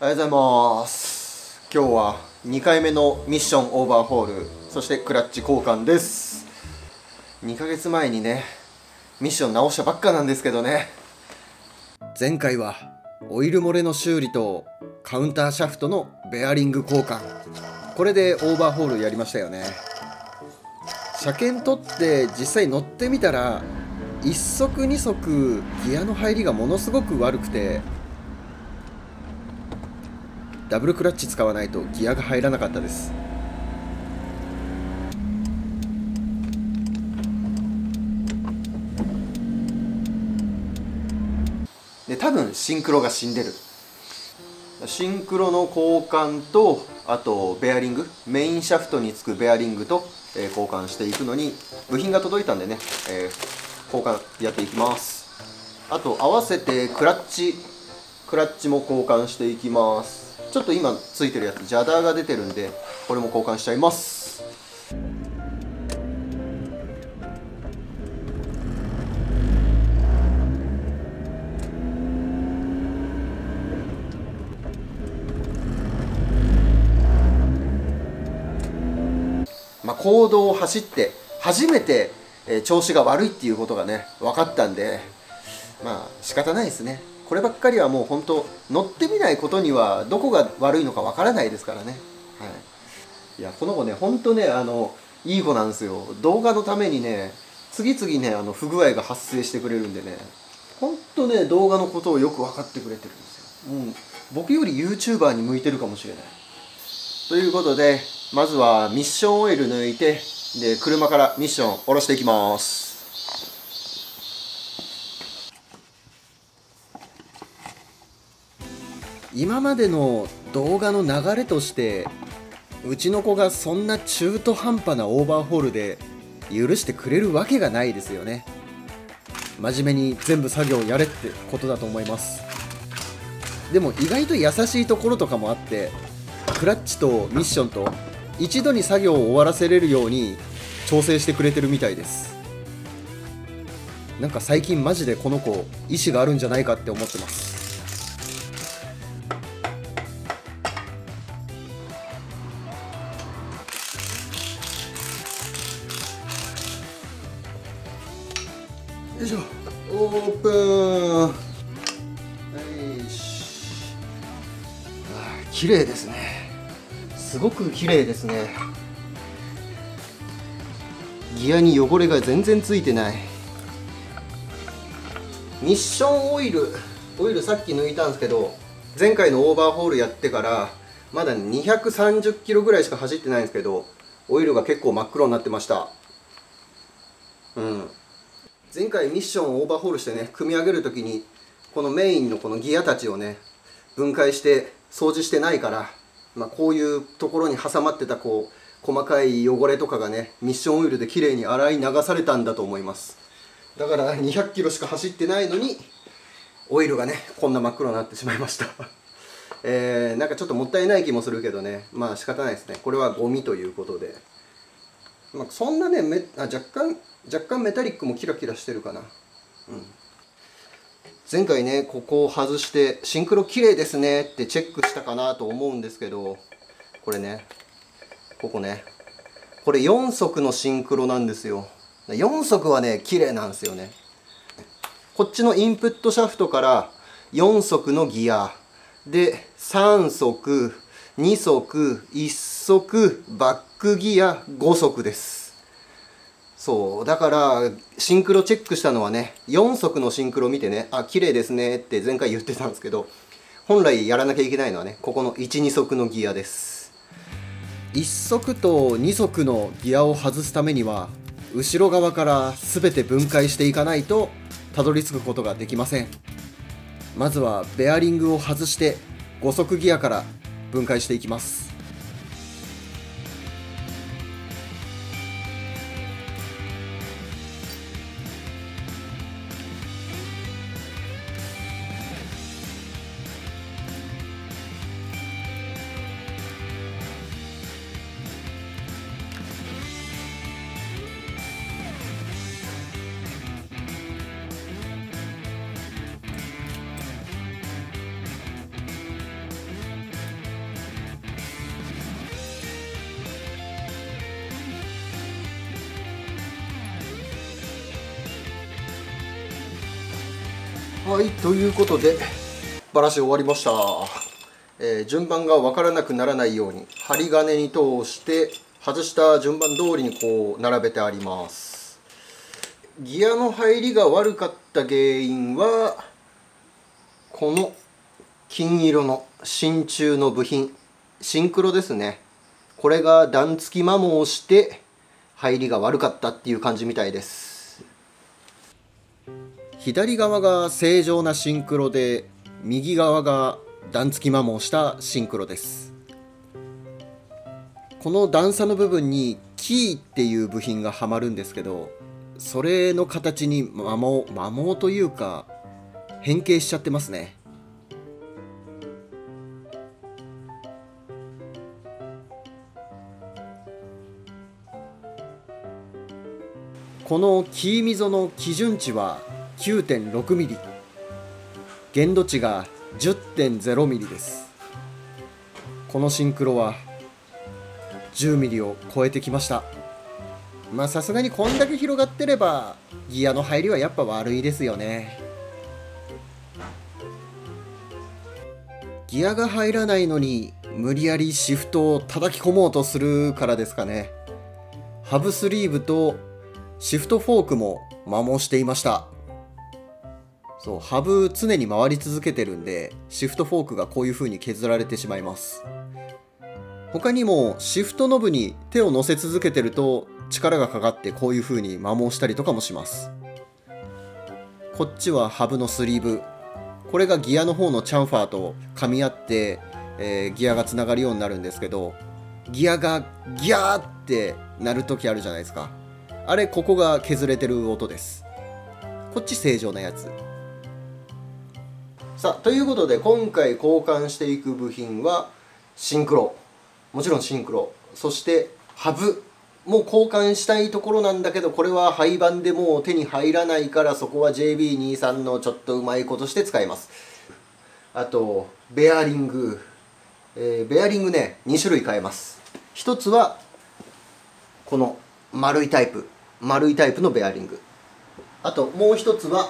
おはようございます。今日は2回目のミッションオーバーホール、そしてクラッチ交換です。2ヶ月前にね、ミッション直したばっかなんですけどね。前回はオイル漏れの修理とカウンターシャフトのベアリング交換、これでオーバーホールやりましたよね。車検取って実際乗ってみたら、1足2足ギアの入りがものすごく悪くて、ダブルクラッチ使わないとギアが入らなかったです。で、多分シンクロが死んでる。シンクロの交換と、あとベアリング、メインシャフトにつくベアリングと、交換していくのに部品が届いたんでね、交換やっていきます。あと合わせてクラッチも交換していきます。ちょっと今ついてるやつジャダーが出てるんで、これも交換しちゃいます。公道を走って初めて、調子が悪いっていうことがね分かったんで、仕方ないですね。こればっかりはもう本当乗ってみないことにはどこが悪いのかわからないですからね。はい、いやこの子ね本当ねいい子なんですよ。動画のためにね次々ね不具合が発生してくれるんでね、本当ね動画のことをよく分かってくれてるんですよ。僕より YouTuber に向いてるかもしれない。ということでまずはミッションオイル抜いて、で車からミッション下ろしていきます。今までの動画の流れとして、うちの子がそんな中途半端なオーバーホールで許してくれるわけがないですよね。真面目に全部作業やれってことだと思います。でも意外と優しいところとかもあって、クラッチとミッションと一度に作業を終わらせれるように調整してくれてるみたいです。なんか最近マジでこの子意志があるんじゃないかって思ってます。よいしょ、オープン。はいし、綺麗ですね。すごく綺麗ですね。ギアに汚れが全然ついてない。ミッションオイルさっき抜いたんですけど、前回のオーバーホールやってからまだ230キロぐらいしか走ってないんですけど、オイルが結構真っ黒になってました。前回ミッションをオーバーホールしてね、組み上げるときにこのメインのこのギアたちをね分解して掃除してないから、こういうところに挟まってた細かい汚れとかがねミッションオイルできれいに洗い流されたんだと思います。だから200キロしか走ってないのにオイルがねこんな真っ黒になってしまいましたなんかちょっともったいない気もするけどね、仕方ないですね。これはゴミということで、そんなね若干メタリックもキラキラしてるかな。前回ねここを外してシンクロ綺麗ですねってチェックしたかなと思うんですけど、これねこれ4足のシンクロなんですよ。4足はね綺麗なんですよね。こっちのインプットシャフトから4足のギアで3足2足1足バックギア5足です。そうだからシンクロチェックしたのはね4足のシンクロ見てね、綺麗ですねって前回言ってたんですけど、本来やらなきゃいけないのはねここの1、2足のギアです。1足と2足のギアを外すためには後ろ側から全て分解していかないとたどり着くことができません。まずはベアリングを外して5足ギアから分解していきます。はい、ということでバラし終わりました。順番が分からなくならないように針金に通して外した順番通りにこう並べてあります。ギアの入りが悪かった原因はこの金色の真鍮の部品、シンクロですね。これが段付き摩耗して入りが悪かったっていう感じみたいです。左側が正常なシンクロで、右側が段付き摩耗したシンクロです。この段差の部分にキーっていう部品がはまるんですけど、それの形に摩耗というか変形しちゃってますね。このキー溝の基準値は 9.6 ミリ、限度値が 10.0 ミリです。このシンクロは10ミリを超えてきました。まあさすがにこんだけ広がってればギアの入りはやっぱ悪いですよね。ギアが入らないのに無理やりシフトを叩き込もうとするからですかね。ハブスリーブとシフトフォークも摩耗していました。そう、ハブ常に回り続けてるんで、シフトフォークがこういう風に削られてしまいます。他にもシフトノブに手を乗せ続けてると力がかかってこういう風に摩耗したりとかもします。こっちはハブのスリーブ、これがギアの方のチャンファーと噛み合って、ギアがつながるようになるんですけど、ギアがギャーって鳴る時あるじゃないですか。あれ、ここが削れてる音です。こっち正常なやつ。さあ、ということで今回交換していく部品はシンクロ、もちろんシンクロ、そしてハブも交換したいところなんだけど、これは廃盤でもう手に入らないから、そこは JB23 のちょっとうまいことして使います。あとベアリング、ベアリングね、2種類買えます。一つはこの丸いタイプのベアリング、あともう一つは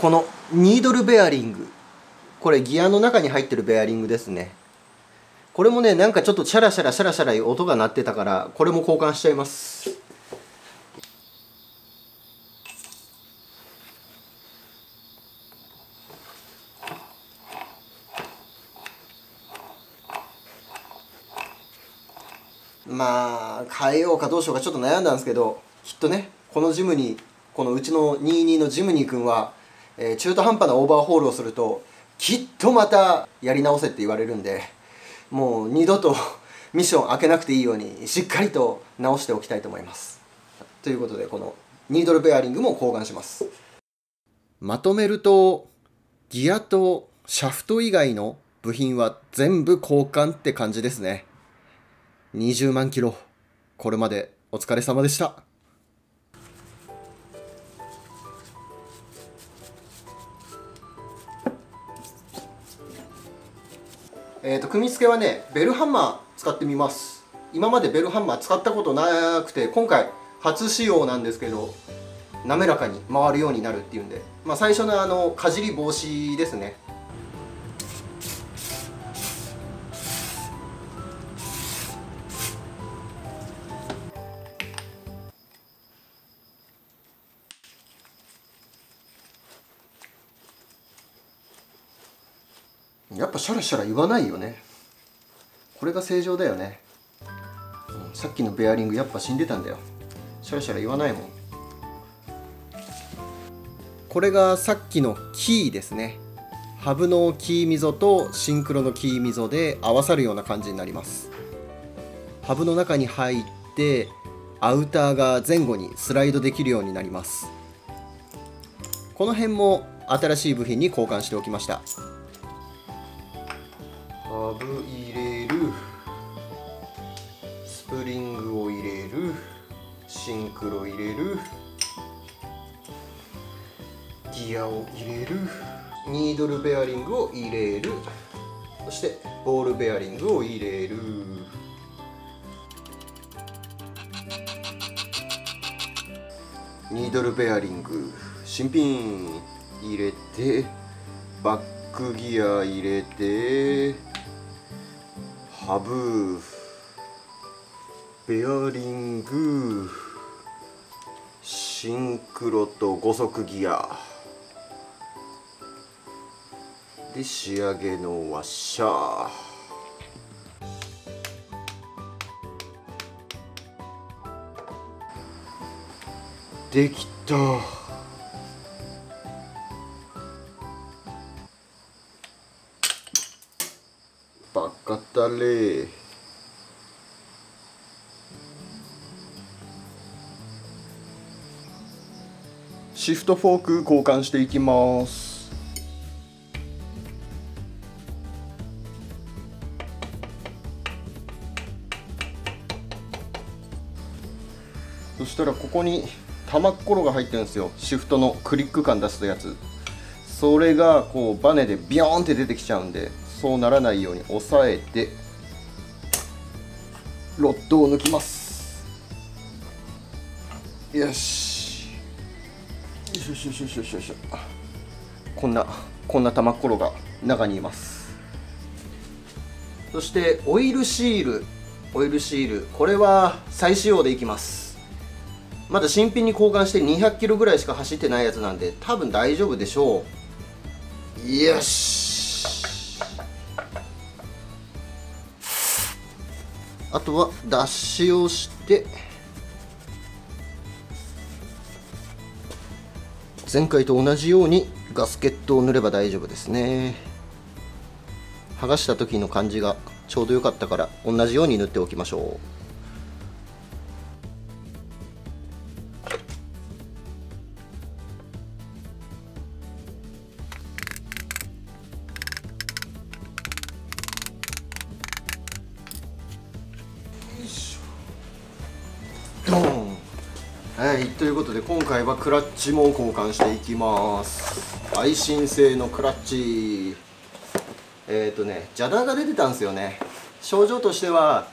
このニードルベアリング、これギアの中に入ってるベアリングですね。これもね、なんかちょっとシャラシャラシャラシャラ音が鳴ってたから、これも交換しちゃいます。まあ変えようかどうしようかちょっと悩んだんですけど、きっとね、このジムニー、このうちの22のジムニー君は、中途半端なオーバーホールをするときっとまたやり直せって言われるんで、もう二度とミッション開けなくていいようにしっかりと直しておきたいと思います。ということで、このニードルベアリングも交換します。まとめると、ギアとシャフト以外の部品は全部交換って感じですね。20万キロ、これまでお疲れ様でした。組み付けはね、ベルハンマー使ってみます。今までベルハンマー使ったことなくて、今回初使用なんですけど、滑らかに回るようになるっていうんで、まあ、最初のかじり防止ですね。やっぱシャラシャラ言わないよね。これが正常だよね。さっきのベアリングやっぱ死んでたんだよ。シャラシャラ言わないもん。これがさっきのキーですね。ハブのキー溝とシンクロのキー溝で合わさるような感じになります。ハブの中に入ってアウターが前後にスライドできるようになります。この辺も新しい部品に交換しておきました。ハブ入れる、スプリングを入れる、シンクロ入れる、ギアを入れる、ニードルベアリングを入れる、そしてボールベアリングを入れる。ニードルベアリング新品入れて、バックギア入れて、ハブ、ベアリング、シンクロと5速ギアで、仕上げのワッシャー。できた。バカだれ。シフトフォーク交換していきます。そしたらここに玉っころが入ってるんですよ。シフトのクリック感出すやつ。それがこうバネでビヨーンって出てきちゃうんで、そうならないように押さえてロッドを抜きます。よし、よしよしよしよしよしよし。こんな玉っころが中にいます。そしてオイルシール、これは再使用でいきます。まだ新品に交換して200キロぐらいしか走ってないやつなんで、多分大丈夫でしょう。よし、あとは脱脂をして前回と同じようにガスケットを塗れば大丈夫ですね。剥がした時の感じがちょうど良かったから同じように塗っておきましょう。ドーン。はい、ということで今回はクラッチも交換していきます。愛信製のクラッチ、邪魔が出てたんですよね。症状としては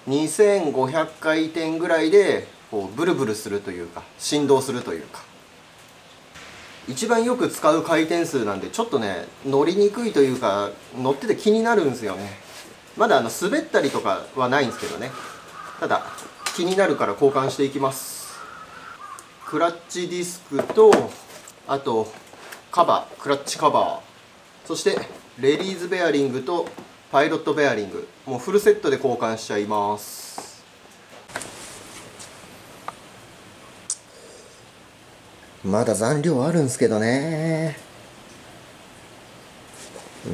2500回転ぐらいでこうブルブルするというか振動するというか、一番よく使う回転数なんでちょっとね乗りにくいというか、乗ってて気になるんですよね。まだ滑ったりとかはないんですけどね、ただ気になるから交換していきます。クラッチディスクと、あとカバー、クラッチカバー、そしてレディーズベアリングとパイロットベアリング、もうフルセットで交換しちゃいます。まだ残量あるんですけどね。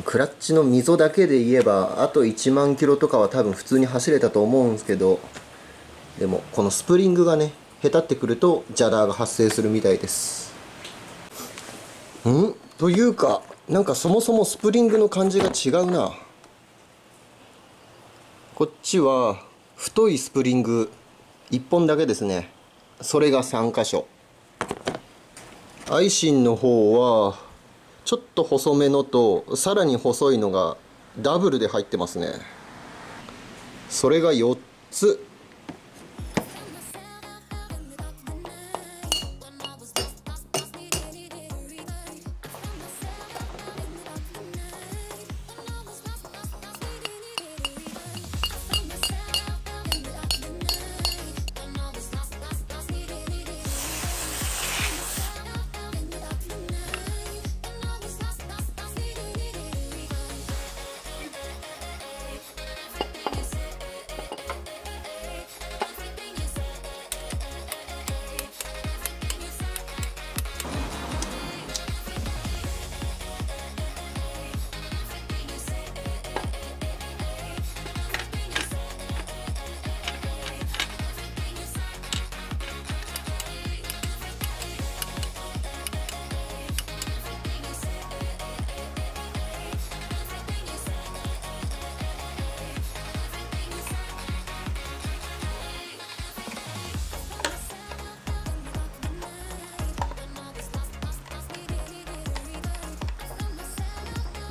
クラッチの溝だけで言えばあと1万キロとかは多分普通に走れたと思うんですけど、でもこのスプリングがねへたってくるとジャダーが発生するみたいです。というか、なんかそもそもスプリングの感じが違うな。こっちは太いスプリング1本だけですね。それが3箇所。アイシンの方はちょっと細めのとさらに細いのがダブルで入ってますね。それが4つ。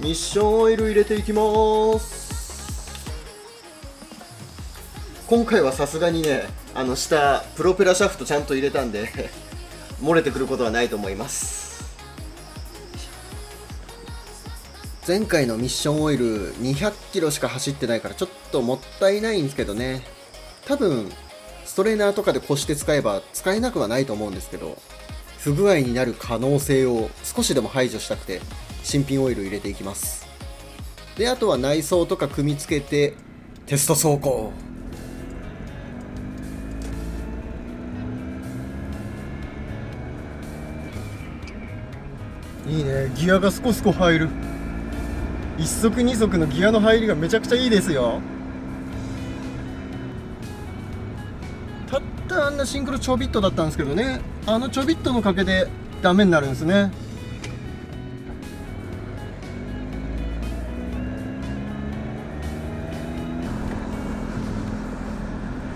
ミッションオイル入れていきます。今回はさすがにね、下プロペラシャフトちゃんと入れたんで漏れてくることはないと思います。前回のミッションオイル200キロしか走ってないからちょっともったいないんですけどね。多分ストレーナーとかでこして使えば使えなくはないと思うんですけど、不具合になる可能性を少しでも排除したくて新品オイル入れていきます。であとは内装とか組み付けてテスト走行。いいね、ギアがスコスコ入る。1足2足のギアの入りがめちゃくちゃいいですよ。たったあんなシンクロちょびっとだったんですけどね、あのちょびっとのおかげでダメになるんですね。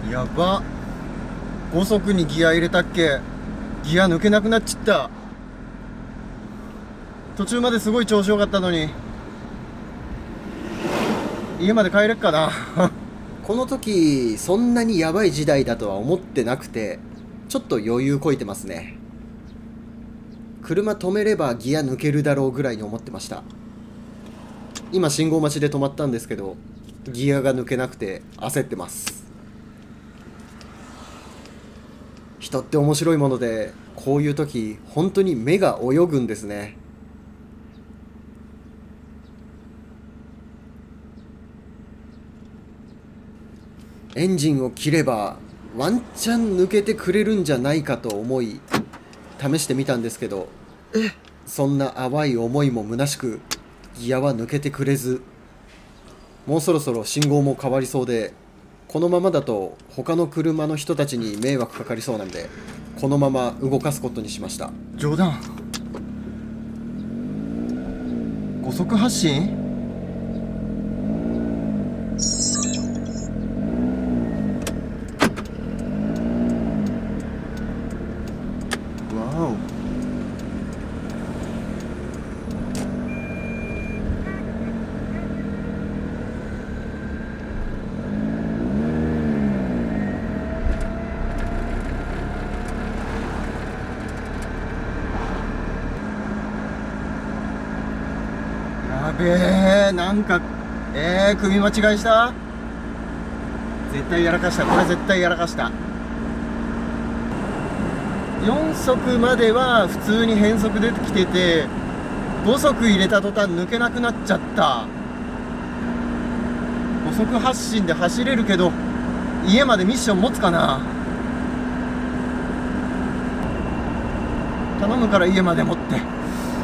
やば、5足にギア入れたっけ、ギア抜けなくなっちった。途中まですごい調子よかったのに。家まで帰れっかなこの時そんなにやばい時代だとは思ってなくて、ちょっと余裕こいてますね。車止めればギア抜けるだろうぐらいに思ってました。今信号待ちで止まったんですけど、ギアが抜けなくて焦ってます。人って面白いもので、こういう時本当に目が泳ぐんですね。エンジンを切ればワンチャン抜けてくれるんじゃないかと思い試してみたんですけど、そんな淡い思いも虚しくギアは抜けてくれず、もうそろそろ信号も変わりそうで、このままだと他の車の人たちに迷惑かかりそうなんで、このまま動かすことにしました。冗談。5速発進。わお。やべえ、なんか組み間違いした。絶対やらかした。これ絶対やらかした。4速までは普通に変速出てきてて、5速入れた途端抜けなくなっちゃった。5速発進で走れるけど家までミッション持つかな。頼むから家まで持って、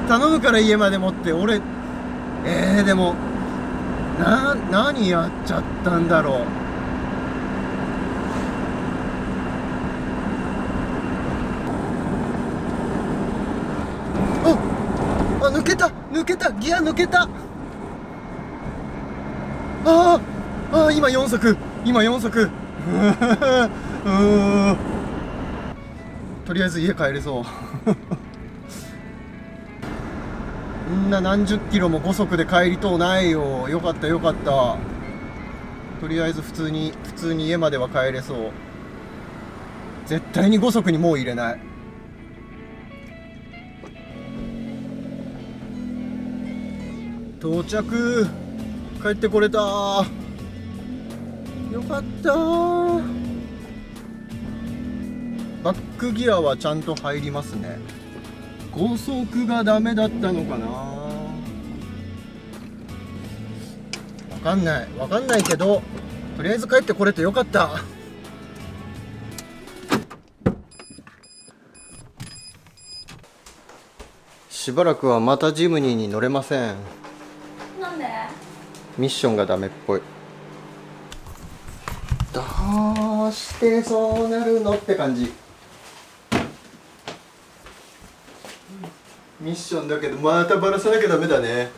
頼むから家まで持って。俺でも何やっちゃったんだろう。抜けた抜けた、ギア抜けた。今4速今4速とりあえず家帰れそうんな何十キロも5速で帰りとうないよ。よかったよかった。とりあえず普通に家までは帰れそう。絶対に5速にもう入れない。到着。帰ってこれた。よかった。バックギアはちゃんと入りますね。5速がダメだったのかな。わかんないけど、とりあえず帰ってこれてよかった。しばらくはまたジムニーに乗れません。なんで？ミッションがダメっぽい。どうしてそうなるのって感じ。ミッションだけどまたバラさなきゃダメだね。